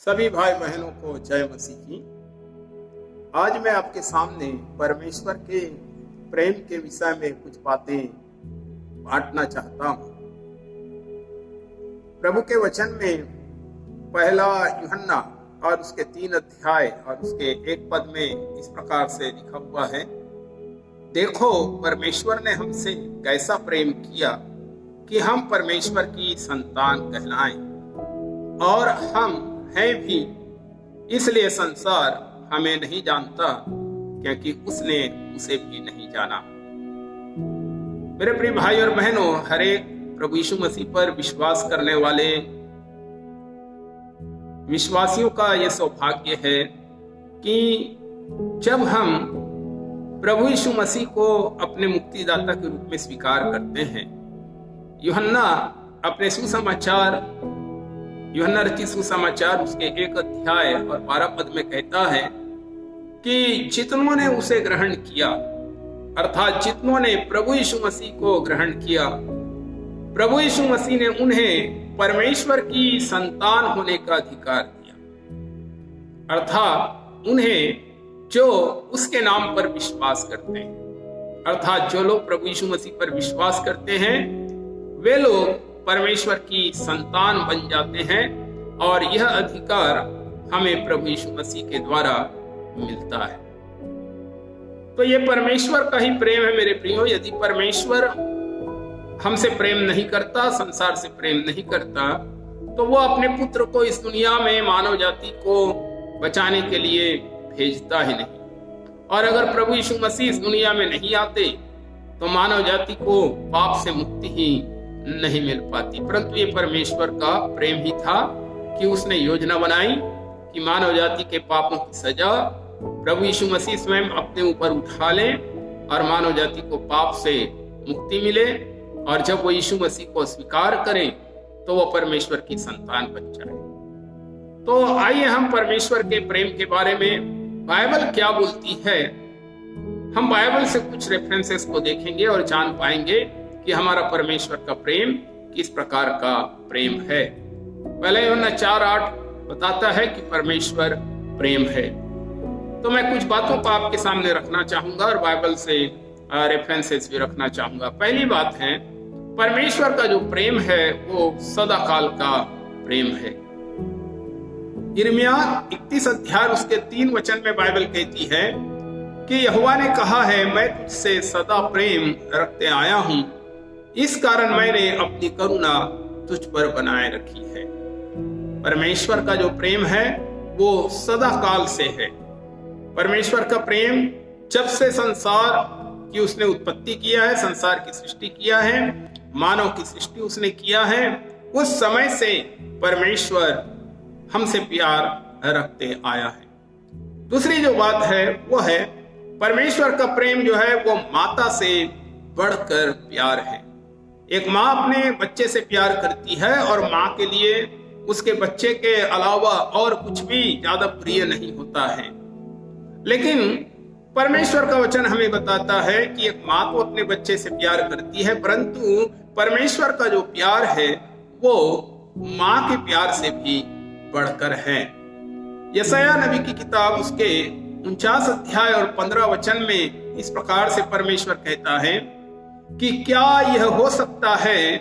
सभी भाई बहनों को जय मसीह की। आज मैं आपके सामने परमेश्वर के प्रेम के विषय में कुछ बातें बांटना चाहता हूँ। प्रभु के वचन में पहला यूहन्ना और उसके 3 अध्याय और उसके 1 पद में इस प्रकार से लिखा हुआ है, देखो परमेश्वर ने हमसे कैसा प्रेम किया कि हम परमेश्वर की संतान कहलाएं, और हम हैं भी, इसलिए संसार हमें नहीं जानता क्योंकि उसने उसे भी नहीं जाना। मेरे प्रिय भाई और बहनों, हर एक प्रभु यीशु मसीह पर विश्वास करने वाले विश्वासियों का यह सौभाग्य है कि जब हम प्रभु यीशु मसीह को अपने मुक्तिदाता के रूप में स्वीकार करते हैं। यूहन्ना अपने सुसमाचार, यूहन्ना रचित सुसमाचार उसके 1 अध्याय और 12 पद में कहता है कि जितनों ने उसे ग्रहण किया, अर्थात जितनों ने प्रभु यीशु मसीह को ग्रहण किया, प्रभु यीशु मसीह ने उन्हें परमेश्वर की संतान होने का अधिकार दिया, अर्थात उन्हें जो उसके नाम पर विश्वास करते हैं, अर्थात जो लोग प्रभु यीशु मसीह पर विश्वास करते हैं वे लोग परमेश्वर की संतान बन जाते हैं, और यह अधिकार हमें प्रभु यीशु मसीह के द्वारा मिलता है। तो यह परमेश्वर का ही प्रेम है मेरे प्रियो। यदि परमेश्वर हमसे प्रेम नहीं करता, संसार से प्रेम नहीं करता, तो वो अपने पुत्र को इस दुनिया में मानव जाति को बचाने के लिए भेजता ही नहीं। और अगर प्रभु यीशु मसीह इस दुनिया में नहीं आते तो मानव जाति को पाप से मुक्ति ही नहीं मिल पाती। परंतु ये परमेश्वर का प्रेम ही था कि उसने योजना बनाई कि मानव जाति के पापों की सजा प्रभु यीशु मसीह स्वयं अपने ऊपर उठा ले और मानव जाति को पाप से मुक्ति मिले, और जब वो यीशु मसीह को स्वीकार करें तो वो परमेश्वर की संतान बन जाए। तो आइए हम परमेश्वर के प्रेम के बारे में बाइबल क्या बोलती है, हम बाइबल से कुछ रेफरेंसेस को देखेंगे और जान पाएंगे कि हमारा परमेश्वर का प्रेम किस प्रकार का प्रेम है। पहले यूहन्ना 4:8 बताता है कि परमेश्वर प्रेम है। तो मैं कुछ बातों को आपके सामने रखना चाहूंगा और बाइबल से रेफरेंसेस भी रखना चाहूंगा। पहली बात है, परमेश्वर का जो प्रेम है वो सदाकाल का प्रेम है। यिर्मयाह 31 अध्याय उसके 3 वचन में बाइबल कहती है कि यहोवा ने कहा है, मैं तुझसे सदा प्रेम रखते आया हूं, इस कारण मैंने अपनी करुणा तुझ पर बनाए रखी है। परमेश्वर का जो प्रेम है वो सदा काल से है। परमेश्वर का प्रेम जब से संसार की उसने उत्पत्ति किया है, संसार की सृष्टि किया है, मानव की सृष्टि उसने किया है, उस समय से परमेश्वर हमसे प्यार रखते आया है। दूसरी जो बात है वो है, परमेश्वर का प्रेम जो है वो माता से बढ़कर प्यार है। एक माँ अपने बच्चे से प्यार करती है और माँ के लिए उसके बच्चे के अलावा और कुछ भी ज्यादा प्रिय नहीं होता है। लेकिन परमेश्वर का वचन हमें बताता है कि एक माँ तो अपने बच्चे से प्यार करती है, परंतु परमेश्वर का जो प्यार है वो माँ के प्यार से भी बढ़कर है। यशायाह नबी की किताब उसके 49 अध्याय और 15 वचन में इस प्रकार से परमेश्वर कहता है कि क्या यह हो सकता है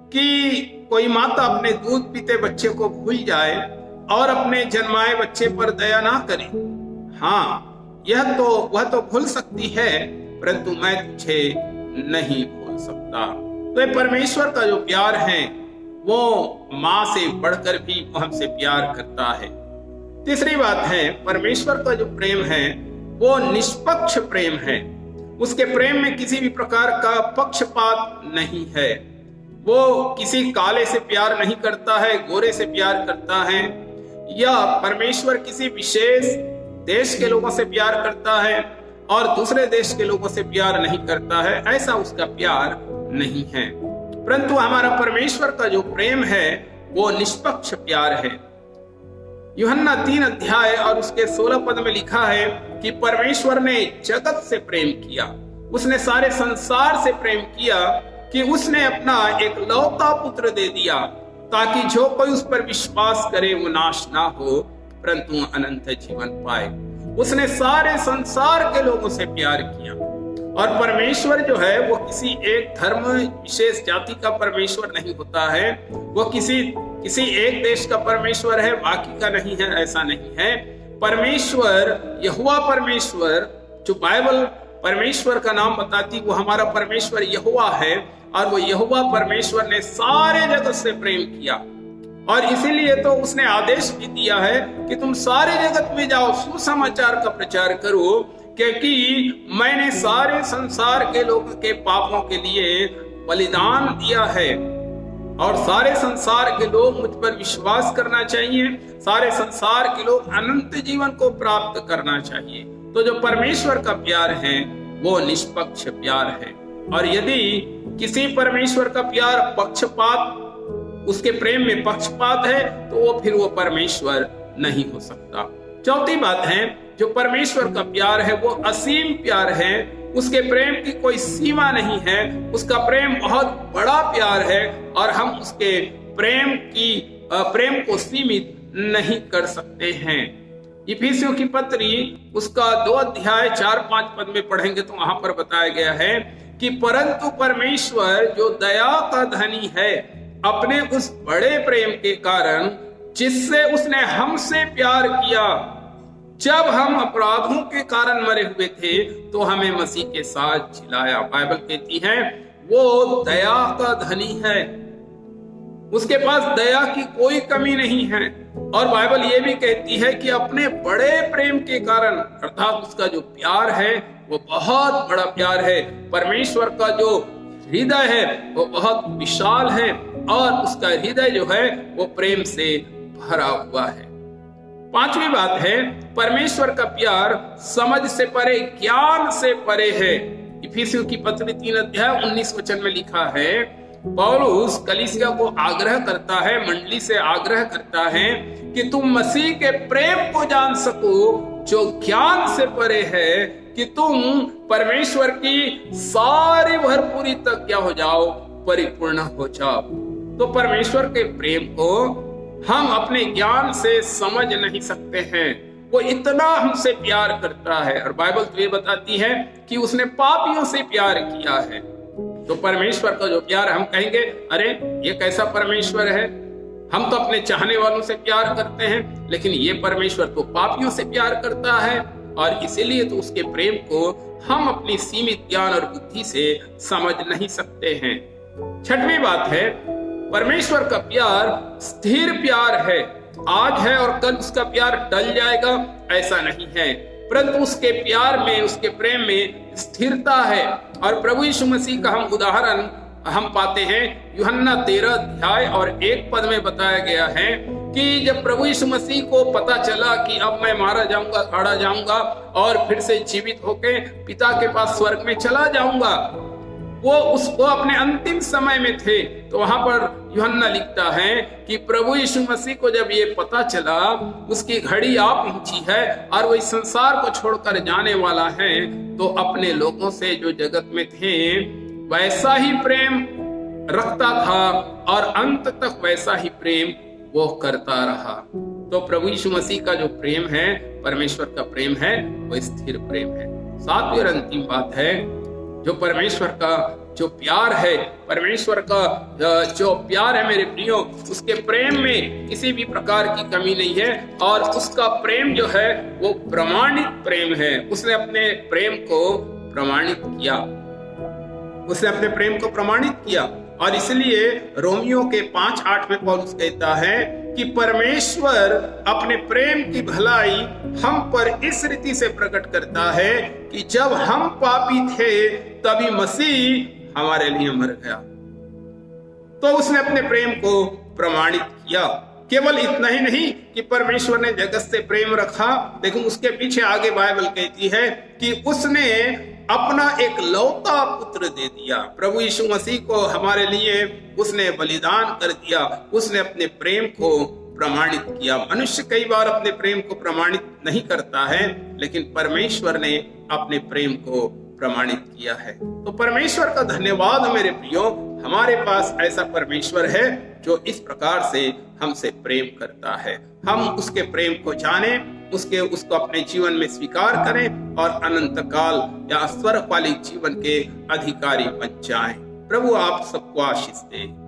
कि कोई माता अपने दूध पीते बच्चे को भूल जाए और अपने जन्माए बच्चे पर दया ना करे? हाँ, वह तो भूल सकती है, परंतु मैं तुझे नहीं भूल सकता। तो ये परमेश्वर का जो प्यार है वो माँ से बढ़कर भी वो हमसे प्यार करता है। तीसरी बात है, परमेश्वर का जो प्रेम है वो निष्पक्ष प्रेम है। उसके प्रेम में किसी भी प्रकार का पक्षपात नहीं है। वो किसी काले से प्यार नहीं करता है, गोरे से प्यार करता है, या परमेश्वर किसी विशेष देश के लोगों से प्यार करता है और दूसरे देश के लोगों से प्यार नहीं करता है, ऐसा उसका प्यार नहीं है। परंतु हमारा परमेश्वर का जो प्रेम है वो निष्पक्ष प्यार है। यूहन्ना 3 अध्याय और उसके 16 पद में लिखा है कि परमेश्वर ने जगत से प्रेम किया, उसने सारे संसार से प्रेम किया कि उसने अपना एक लौता पुत्र दे दिया ताकि जो कोई उस पर विश्वास करे वो नाश ना हो परंतु अनंत जीवन पाए। उसने सारे संसार के लोगों से प्यार किया। और परमेश्वर जो है वो किसी एक धर्म विशेष जाति का परमेश्वर नहीं होता है, वो किसी एक देश का परमेश्वर है, बाकी का नहीं है, ऐसा नहीं है। परमेश्वर यहोवा परमेश्वर, जो बाइबल परमेश्वर का नाम बताती, वो हमारा परमेश्वर यहोवा है। और वो यहोवा परमेश्वर ने सारे जगत से प्रेम किया और इसीलिए तो उसने आदेश भी दिया है कि तुम सारे जगत में जाओ, सुसमाचार का प्रचार करो, क्योंकि मैंने सारे संसार के लोगों के पापों के लिए बलिदान दिया है और सारे संसार के लोग मुझ पर विश्वास करना चाहिए, सारे संसार के लोग अनंत जीवन को प्राप्त करना चाहिए। तो जो परमेश्वर का प्यार है वो निष्पक्ष प्यार है। और यदि किसी परमेश्वर का प्यार पक्षपात, उसके प्रेम में पक्षपात है, तो फिर वो परमेश्वर नहीं हो सकता। चौथी बात है, जो परमेश्वर का प्यार है वो असीम प्यार है, उसके प्रेम की कोई सीमा नहीं है, उसका प्रेम बहुत बड़ा प्यार है और हम उसके प्रेम को सीमित नहीं कर सकते हैं। इफिसियों की पत्री उसका 2 अध्याय 4-5 पद में पढ़ेंगे तो वहां पर बताया गया है कि परंतु परमेश्वर जो दया का धनी है, अपने उस बड़े प्रेम के कारण जिससे उसने हमसे प्यार किया, जब हम अपराधों के कारण मरे हुए थे तो हमें मसीह के साथ जिलाया। बाइबल कहती है वो दया का धनी है, उसके पास दया की कोई कमी नहीं है। और बाइबल ये भी कहती है कि अपने बड़े प्रेम के कारण, अर्थात उसका जो प्यार है वो बहुत बड़ा प्यार है। परमेश्वर का जो हृदय है वो बहुत विशाल है और उसका हृदय जो है वो प्रेम से भरा हुआ है। पांचवी बात है, परमेश्वर का प्यार समझ से परे, ज्ञान से परे है। इफिसियों की पत्री 3 अध्याय 19 वचन में लिखा है, पौलुस कलीसिया को आग्रह करता है, मंडली से आग्रह करता है कि तुम मसीह के प्रेम को जान सको जो ज्ञान से परे है, कि तुम परमेश्वर की सारी भरपूरी तक क्या हो जाओ, परिपूर्ण हो जाओ। तो परमेश्वर के प्रेम को हम अपने ज्ञान से समझ नहीं सकते हैं, वो इतना हमसे प्यार करता है। और बाइबल तो ये बताती है कि उसने पापियों से प्यार किया है। तो परमेश्वर का जो प्यार, हम कहेंगे अरे ये कैसा परमेश्वर है, हम तो अपने चाहने वालों से प्यार करते हैं, लेकिन ये परमेश्वर तो पापियों से प्यार करता है। और इसीलिए तो उसके प्रेम को हम अपनी सीमित ज्ञान और बुद्धि से समझ नहीं सकते हैं। छठवीं बात है, परमेश्वर का प्यार स्थिर प्यार है। आज है और कल उसका प्यार टल जाएगा, ऐसा नहीं है, परंतु उसके प्यार में, उसके प्रेम में स्थिरता है। और प्रभु यीशु मसीह का हम उदाहरण हम पाते हैं यूहन्ना 13 अध्याय और 1 पद में बताया गया है कि जब प्रभु यीशु मसीह को पता चला कि अब मैं मारा जाऊंगा, काढ़ा जाऊंगा और फिर से जीवित होके पिता के पास स्वर्ग में चला जाऊंगा, वो अपने अंतिम समय में थे। तो वहां पर यूहन्ना लिखता है कि प्रभु यीशु मसीह को जब ये पता चला, उसकी घड़ी आ पहुंची है और वो इस संसार को छोड़कर जाने वाला है, तो अपने लोगों से जो जगत में थे वैसा ही प्रेम रखता था और अंत तक वैसा ही प्रेम वो करता रहा। तो प्रभु यीशु मसीह का जो प्रेम है, परमेश्वर का प्रेम है, वो स्थिर प्रेम है। सातवीं और अंतिम बात है, जो परमेश्वर का जो प्यार है, परमेश्वर का जो प्यार है मेरे प्रियो, उसके प्रेम में किसी भी प्रकार की कमी नहीं है और उसका प्रेम जो है वो प्रमाणित प्रेम है। उसने अपने प्रेम को प्रमाणित किया, उसने अपने प्रेम को प्रमाणित किया। और इसलिए रोमियो के 5:8 में पौलुस कहता है कि परमेश्वर अपने प्रेम की भलाई हम पर इस रीति से प्रकट करता है कि जब हम पापी थे तभी मसीह हमारे लिए मर गया। तो उसने अपने प्रेम को प्रमाणित किया। केवल इतना ही नहीं कि परमेश्वर ने जगत से प्रेम रखा, लेकिन उसके पीछे आगे बाइबल कहती है कि उसने अपना एक लौता पुत्र दे दिया। प्रभु यीशु मसीह को हमारे लिए उसने बलिदान कर दिया, उसने अपने प्रेम को प्रमाणित किया। मनुष्य कई बार अपने प्रेम को प्रमाणित नहीं करता है, लेकिन परमेश्वर ने अपने प्रेम को प्रमाणित किया है। तो परमेश्वर का धन्यवाद मेरे प्रियो, हमारे पास ऐसा परमेश्वर है जो इस प्रकार से हमसे प्रेम करता है। हम उसके प्रेम को जानें, उसको अपने जीवन में स्वीकार करें और अनंत काल या स्वर्ग वाले जीवन के अधिकारी बन जाएं। प्रभु आप सबको आशीष दे।